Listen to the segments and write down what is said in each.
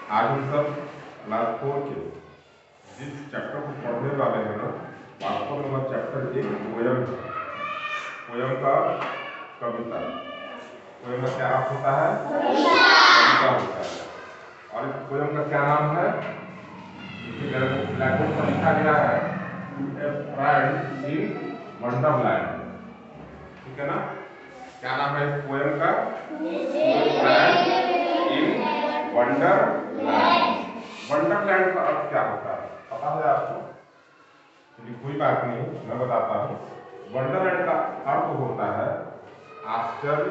आज हम सब क्लास 4 के जिस चैप्टर को पढ़ने वाले हैं ना, वास्तव में वह चैप्टर एक पोयम है। पोयम का कविता। पोयम का क्या अर्थ होता है? कविता होता है। और इस पोयम का क्या नाम है? इसी ब्लैक बोर्ड पर लिखा गया है, ए फ्रेंड इन वंडरलैंड। ठीक है ना? क्या नाम है इस पोयम का? Friend in Wonderland. वंडरलैंड का अर्थ क्या होता है पता है आपको? चलिए कोई बात नहीं, मैं बताता हूँ। वंडरलैंड का अर्थ होता है आश्चर्य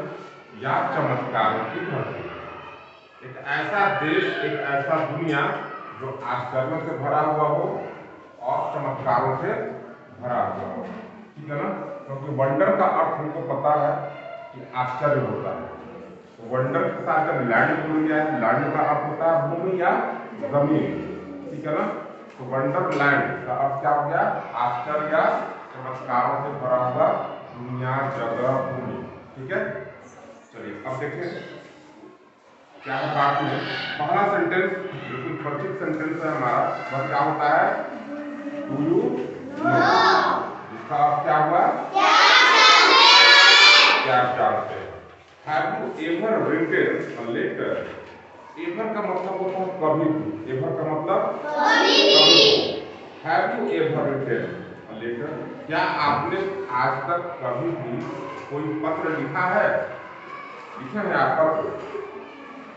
या चमत्कारों की धरती। एक ऐसा देश, एक ऐसा दुनिया जो आश्चर्य से भरा हुआ हो और चमत्कारों से भरा हुआ हो। ठीक है ना? क्योंकि वंडर का अर्थ हमको पता है कि आश्चर्य होता है। तो वंडर के साथ जब लैंड जुड़ गया है, लैंड का अर्थ होता है भूमि या जमीन। ठीक है ना? तो वंडरलैंड का अर्थ क्या हो गया? आश्चर्य या चमत्कारों से भरा हुआ दुनिया, जगह, भूमि। ठीक है, चलिए अब देखिए क्या है बात में। पहला सेंटेंस बिल्कुल परिचित सेंटेंस है हमारा, वह क्या होता है? Do you know. जिसका अर्थ क्या हुआ? क्या जानते हैं। Have you ever written a letter? Ever का मतलब होता है कभी भी। एवर का मतलब कभी भी। Have you ever written a letter? क्या आपने आज तक कभी भी कोई पत्र लिखा है? लिखे हैं आप पत्र?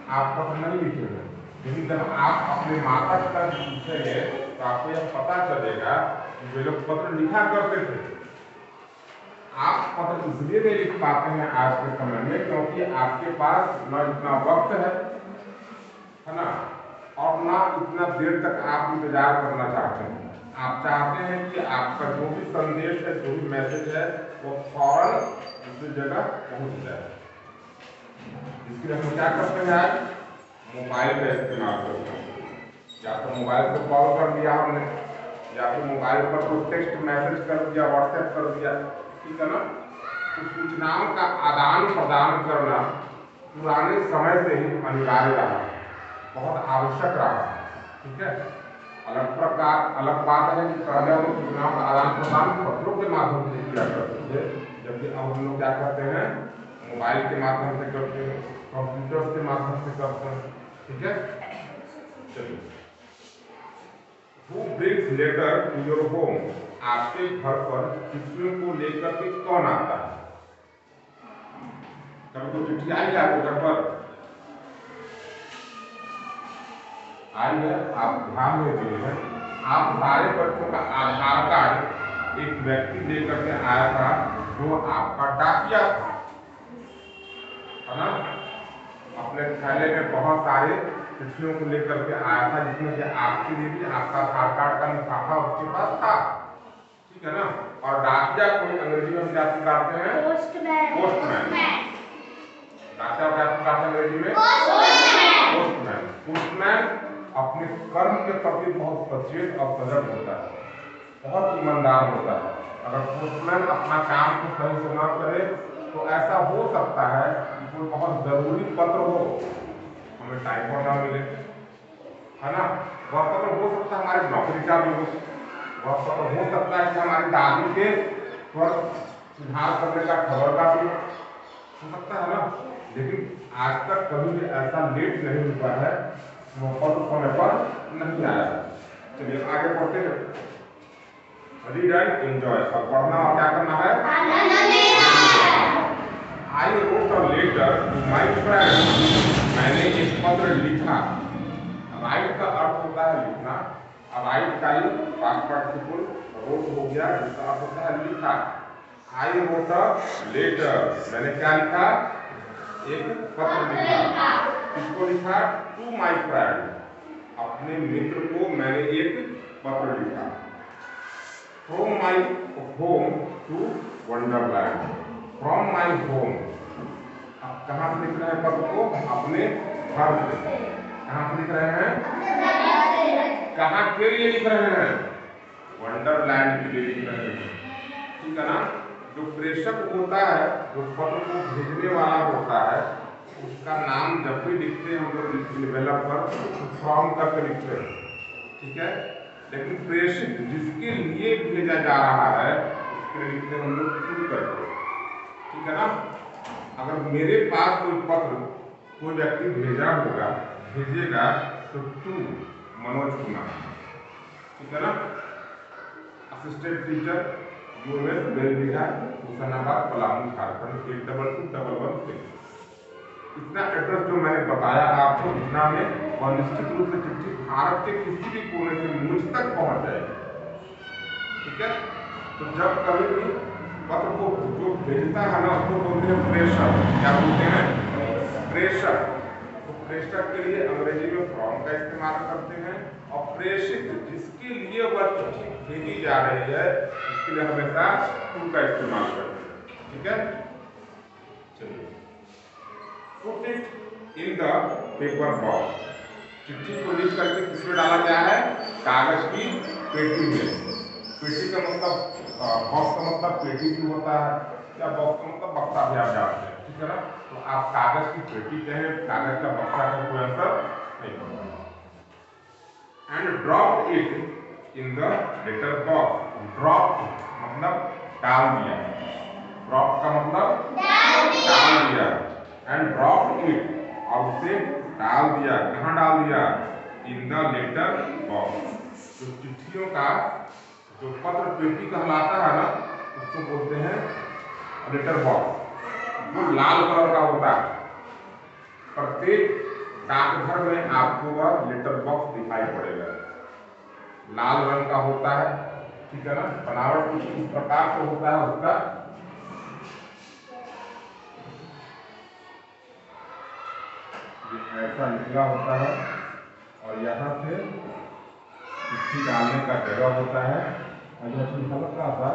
आप पत्र नहीं लिखे हैं, लेकिन जब आप अपने माता पिता से पूछेंगे तो आपको यह पता चलेगा कि वे लोग पत्र लिखा करते थे। आप पत्र इसलिए नहीं लिख पाते हैं आज के समय में क्योंकि आपके पास न इतना वक्त है ना, और ना इतना देर तक आप इंतजार करना चाहते हैं। आप चाहते हैं कि आपका जो भी संदेश है, जो भी मैसेज है, वो फौरन दूसरी जगह पहुंच जाए। इसके लिए हम क्या करते हैं? आज मोबाइल का इस्तेमाल करते हैं। या तो मोबाइल से कॉल कर दिया हमने, या फिर मोबाइल पर कोई टेक्स्ट मैसेज कर दिया, व्हाट्सएप कर दिया। ठीक है ना? तो सूचनाओं का आदान प्रदान करना पुराने समय से ही अनिवार्य रहा, बहुत आवश्यक रहा। ठीक है? अलग बात है कि पहले हम सूचनाओं का आदान प्रदान पत्रों के माध्यम से किया करते थे, जबकि अब हम लोग क्या करते हैं? मोबाइल के माध्यम से करते हैं, कंप्यूटर के माध्यम से करते हैं। ठीक है, चलिए। Who brings letter to your home? आपके घर पर चिट्ठियों को लेकर के कौन आता है? कभी तो चिट्ठी आई है आपके घर पर? आई है? आप ध्यान में दीजिए, आप सारे बच्चों का आधार कार्ड एक व्यक्ति लेकर के आया था जो आपका डाकिया था, है ना? अपने थैले में बहुत सारे चिट्ठियों को लेकर के आया था, जिसमें से आपके लिए भी आपका आधार कार्ड का लिफाफा उसके पास था। ठीक है ना? और डाकिया को अंग्रेजी में क्या कहते हैं? पोस्टमैन। डाकिया क्या कहते हैं अंग्रेजी में? पोस्टमैन। पोस्टमैन अपने कर्म के प्रति बहुत सचेत और सजग होता है, बहुत ईमानदार होता है। अगर पोस्टमैन अपना काम को सही से न करे तो ऐसा हो सकता है कि कोई बहुत जरूरी पत्र हो, हमें टाइम पर ना मिले, है ना? वह पत्र हो सकता है हमारी नौकरी का भी हो, वह पत्र हो सकता है कि हमारी दादी के स्वर सुधार करने का खबर का भी हो सकता है ना। लेकिन आज तक कभी भी ऐसा लेट नहीं हुआ है, वो पत्र समय पर नहीं आया। चलिए आगे पढ़ते हैं। Read and enjoy. अब पढ़ना और क्या करना है? I wrote a letter to my friend. मैंने एक पत्र लिखा। राइट का अर्थ होता है लिखना। अब राइट का ही पास्ट पार्टिसिपल रोट हो गया, जिसका अर्थ होता है लिखा। I wrote a letter. मैंने क्या लिखा? एक पत्र लिखा। किसको लिखा? To my friend. अपने मित्र को मैंने एक पत्र लिखा। From my home to Wonderland. From my home. अब कहाँ से लिख रहे हैं पत्र को? अपने घर से। कहाँ से लिख रहे हैं? कहाँ के लिए लिख रहे हैं? वंडरलैंड के लिए लिख रहे हैं। ठीक है ना? जो प्रेषक होता है, जो पत्र को भेजने वाला होता है, उसका नाम जब भी लिखते हैं हम लोग डेवलपर तो फ्रॉम तक लिखते हैं, ठीक है। लेकिन प्रेषित जिसके लिए भेजा जा रहा है उसके लिए लिखते हैं हम लोग टू करके, ठीक है ना। अगर मेरे पास कोई पत्र कोई व्यक्ति भेजेगा तो टू मनोज कुमार, ठीक है ना। Assistant teacher US Belbigha Husainabad Palamu Jharkhand 822116। इतना एड्रेस जो मैंने बताया आपको इतना में और निश्चित रूप से चिट्ठी भारत के किसी भी कोने से मुझ तक पहुंच जाएगी, ठीक है। तो जब कभी भी पत्र को जो भेजता है ना उसको बोलते हैं प्रेषक। क्या बोलते हैं? प्रेषक। तो प्रेषक के लिए अंग्रेजी में फ्रॉम का इस्तेमाल करते हैं और प्रेषित जिसके लिए वह चिट्ठी भेजी जा रही है उसके लिए हमेशा टू का इस्तेमाल करते हैं, ठीक है। चलिए, put it in the paper box. चिट्ठी को लिख करके किसमें डाला गया है? कागज की पेटी में। पेटी का मतलब बॉक्स का मतलब पेटी भी होता है या बॉक्स का मतलब बक्सा भी आप जानते हैं, ठीक है ना। तो आप कागज की पेटी कहें, कागज का बक्सा का कोई अंतर नहीं होता। And drop it in the letter box. Drop मतलब डाल दिया, ड्रॉप का मतलब डाल दिया। एंड ड्रॉप इट और उसे डाल दिया, कहाँ डाल दिया? In the letter box. जो चिट्ठियों का जो पत्र पेटी कहलाता है ना उसको बोलते हैं लेटर बॉक्स, जो लाल कलर का होता है। प्रत्येक डाकघर में आपको वह लेटर बॉक्स दिखाई पड़ेगा, लाल रंग का होता है, ठीक है ना। बनावट कुछ इस प्रकार से होता है उसका। ऐसा निकला होता है और यहाँ से चिट्ठी डालने का जगह होता है और यह हल्का सा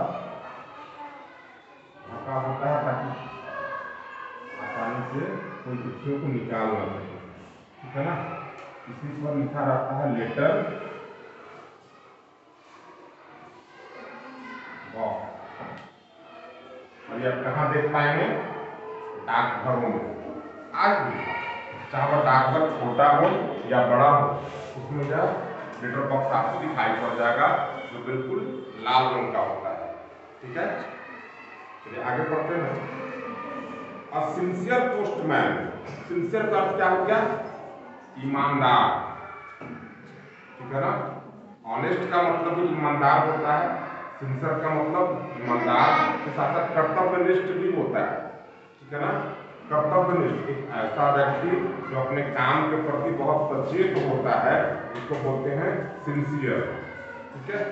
ढका होता है ताकि आसानी से कोई चिट्ठियों को निकाल ना सके, ठीक है ना। इसी पर लिखा रहता है लेटर बॉक्स। और यह कहाँ देख पाएंगे? डाकघरों में। आज भी चाहे वह डाकघर छोटा हो या बड़ा हो उसमें यह लेटर बॉक्स आपको दिखाई पड़ जाएगा जो बिल्कुल लाल रंग का होता है, ठीक है। चलिए आगे बढ़ते हैं। अ सिंसियर पोस्टमैन। सिंसियर का अर्थ क्या हो गया? ईमानदार, ठीक है ना। ऑनेस्ट का मतलब भी ईमानदार होता है, सिंसियर का मतलब ईमानदार के साथ साथ कर्तव्यनिष्ठ भी होता है, ठीक है ना। कर्तव्यनिष्ठ एक ऐसा व्यक्ति जो अपने काम के प्रति बहुत सचेत होता है उसको बोलते हैं सिंसियर, ठीक है।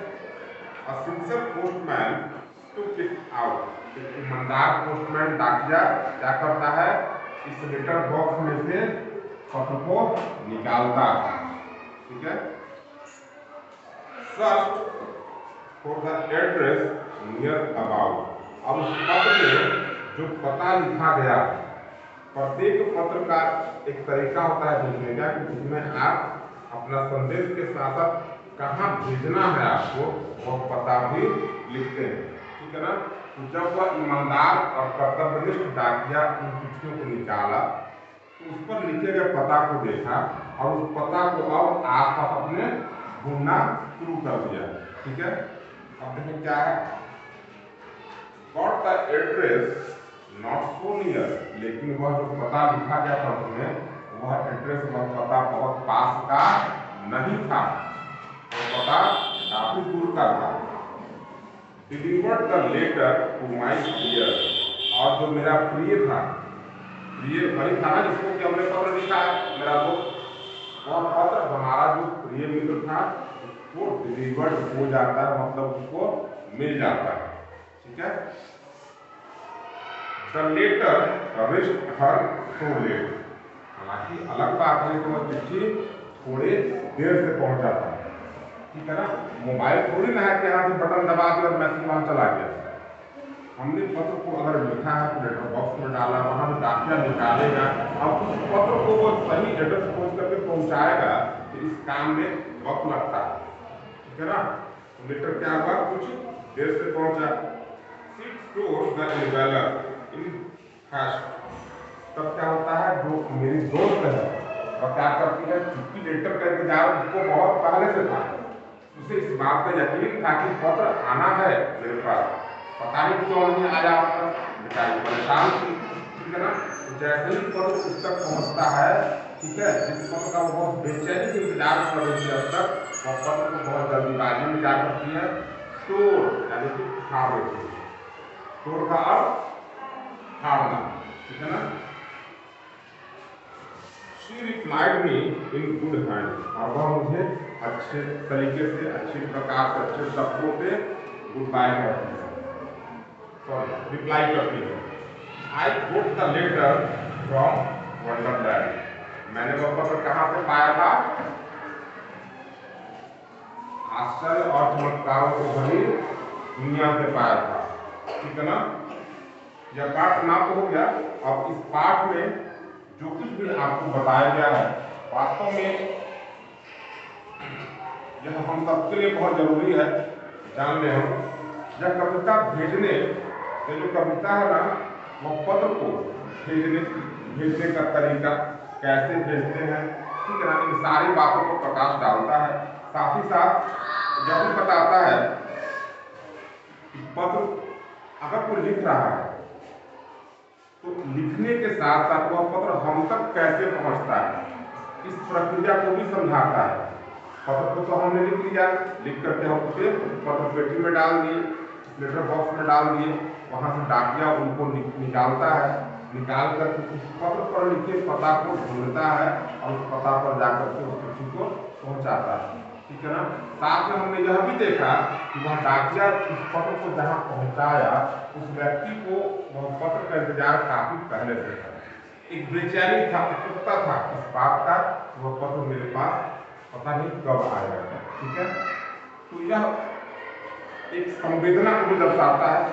अ sincere postman took it out. एक ईमानदार पोस्टमैन डाकिया क्या करता है? इस लेटर बॉक्स में से पत्र को निकालता है, ठीक है। Search for the address near about. अब उस पत्र में जो पता लिखा गया, प्रत्येक पत्र का एक तरीका होता है भेजने का कि जिसमें आप अपना संदेश के साथ साथ कहाँ भेजना है आपको वह पता भी लिखते हैं, ठीक है ना। तो जब वह ईमानदार और कर्तव्यनिष्ठ डाकिया उन चिट्ठियों को निकाला तो उस पर लिखे गए पता को देखा और उस पता को अब आसपास अपने ढूंढना शुरू कर दिया, ठीक है। अब देखें क्या है? Got the address not so near. लेकिन वह जो पता लिखा गया था उसमें वह एड्रेस वह पता बहुत पास का नहीं था, वह पता काफी दूर का था। Delivered the letter to my dear. और जो मेरा प्रिय था, प्रिय वही था ना जिसको कि हमने पत्र लिखा है मेरा दोस्त, वह पत्र हमारा जो प्रिय मित्र था उसको डिलीवर्ड हो जाता है, मतलब उसको मिल जाता है, ठीक है। The letter reached her so late। हालांकि अलग बात है कि वह चिट्ठी थोड़े देर से पहुंचा था, ठीक है ना। मोबाइल थोड़ी ना है कि यहाँ से बटन दबा दिया और मैसेज वहां चला गया। हमने पत्र को अगर लिखा है तो लेटर बॉक्स में डाला, वहां से डाकिया निकालेगा और उस पत्र को वो सही एड्रेस खोज करके पहुंचाएगा तो इस काम में वक्त लगता है, ठीक है ना। तो लेटर क्या हुआ? कुछ देर से पहुंचा। She told the envelope in haste। तब क्या होता है, जो मेरी दोस्त है और क्या करती है, चूंकि लेटर का इंतजार उसको बहुत पहले से था, उसे इस बात का यकीन था कि पत्र आना है मेरे पास, पता नहीं क्यों नहीं आया अब तक, बेचारी परेशान थी, ठीक है ना। जैसे ही पत्र उस तक पहुंचता है, ठीक है, जिस पत्र का वो बहुत बेचैनी से इंतजार कर रही थी अब तक, वह पत्र को बहुत जल्दीबाजी में क्या करती है, तोड़ यानी कि फाड़ देती है। तोड़ का अर्थ फाड़ना, ठीक है ना। She replied me in good hand, और वह मुझे अच्छे तरीके से, अच्छे प्रकार से, अच्छे शब्दों से गुड बाय करती है, सॉरी रिप्लाई करती है। I got the letter from Wonderland, मैंने वह पत्र कहाँ से पाया था, आश्चर्य और चमत्कारों से भरी दुनिया से पाया था, ठीक है ना। यह पाठ समाप्त हो गया। अब इस पाठ में जो कुछ भी आपको बताया गया है, वास्तव में यह हम सबके लिए बहुत जरूरी है जान ले हम। यह कविता भेजने, ये जो कविता है ना, वह पत्र को भेजने का तरीका कैसे भेजते हैं, ठीक है ना, इन सारी बातों को प्रकाश डालता है। साथ ही साथ यह भी बताता है कि पत्र अगर कोई लिख रहा है तो लिखने के साथ साथ वह पत्र हम तक कैसे पहुंचता है, इस प्रक्रिया को भी समझाता है। पत्र को तो हमने लिख लिया, लिख करके हम उसे पत्र पेटी में डाल दिए, लेटर बॉक्स में डाल दिए, वहां से डाकिया उनको निकालता है, निकाल कर उस पत्र पर लिखे पता को ढूंढता है और उस पता पर जाकर के उस चिट्ठी को पहुंचाता है, ठीक है ना। साथ में हमने यह भी देखा कि वह डाकिया उस पत्र को जहाँ पहुंचाया, उस व्यक्ति को वह पत्र का इंतजार काफी पहले से था, एक बेचैनी था, उत्सुकता था इस बात का वह पत्र मेरे पास पता नहीं कब आएगा, ठीक है। तो यह एक संवेदना को भी दर्शाता है,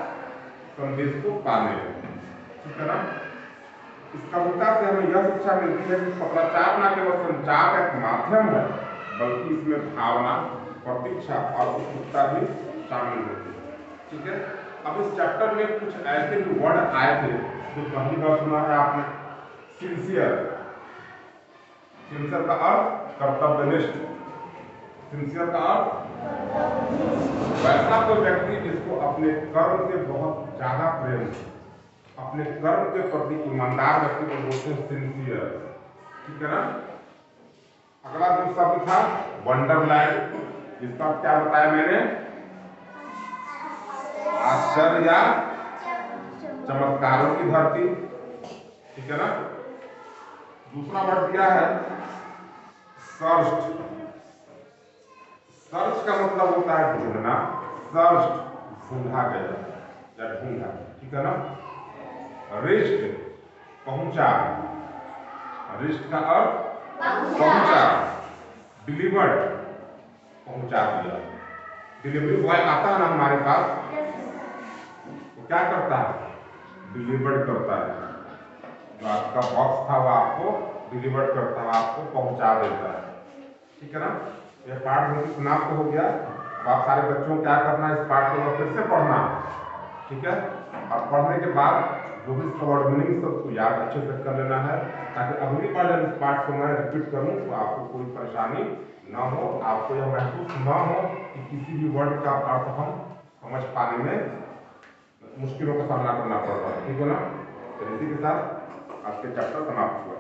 संदेश को पाने में, ठीक है ना। इस कविता से हमें यह शिक्षा मिलती है कि पत्राचार न केवल संचार का एक माध्यम है, बल्कि इसमें भावना, प्रतीक्षा और उत्सुकता भी शामिल होती है, ठीक है। अब इस चैप्टर में कुछ ऐसे भी वर्ड आए थे जो पहली बार सुना है आपने, सिंसियर। सिंसियर का अर्थ कर्तव्यनिष्ठ, सिंसियर का अर्थ वैसा कोई व्यक्ति जिसको अपने कर्म से बहुत ज्यादा प्रेम है, अपने कर्म के प्रति ईमानदार व्यक्ति को बोलते हैं सिंसियर, ठीक है ना। अगला जो शब्द था वंडरलैंड, जिसका क्या बताया मैंने, आश्चर्य या चमत्कारों की धरती, ठीक है ना। दूसरा वर्ड दिया है सर्च। सर्च का मतलब होता है ढूंढना, सर्च ढूंढा गया या ढूंढा, ठीक है ना। रिस्ट पहुंचा, रिस्ट का अर्थ पहुंचा, डिलीवर्ड पहुंचा दिया। डिलीवरी बॉय आता है ना हमारे पास, तो क्या करता है, डिलीवर्ड करता है, जो आपका बॉक्स था वो आपको डिलीवर्ड करता है, आपको पहुंचा देता है, ठीक है ना। यह पाठ में समाप्त हो गया। अब आप सारे बच्चों को क्या करना है, इस पाठ को फिर से पढ़ना, ठीक है। और पढ़ने के बाद जो भी इसका वर्ड मीनिंग सबको याद अच्छे से कर लेना है, ताकि अगली बार जब इस पाठ को मैं रिपीट करूं तो आपको कोई परेशानी ना हो, आपको यह महसूस ना हो कि किसी भी वर्ड का अर्थ हम समझ पाने में मुश्किलों का सामना करना पड़ रहा है, ठीक है ना। तो इसी के साथ आज के चैप्टर समाप्त हुआ।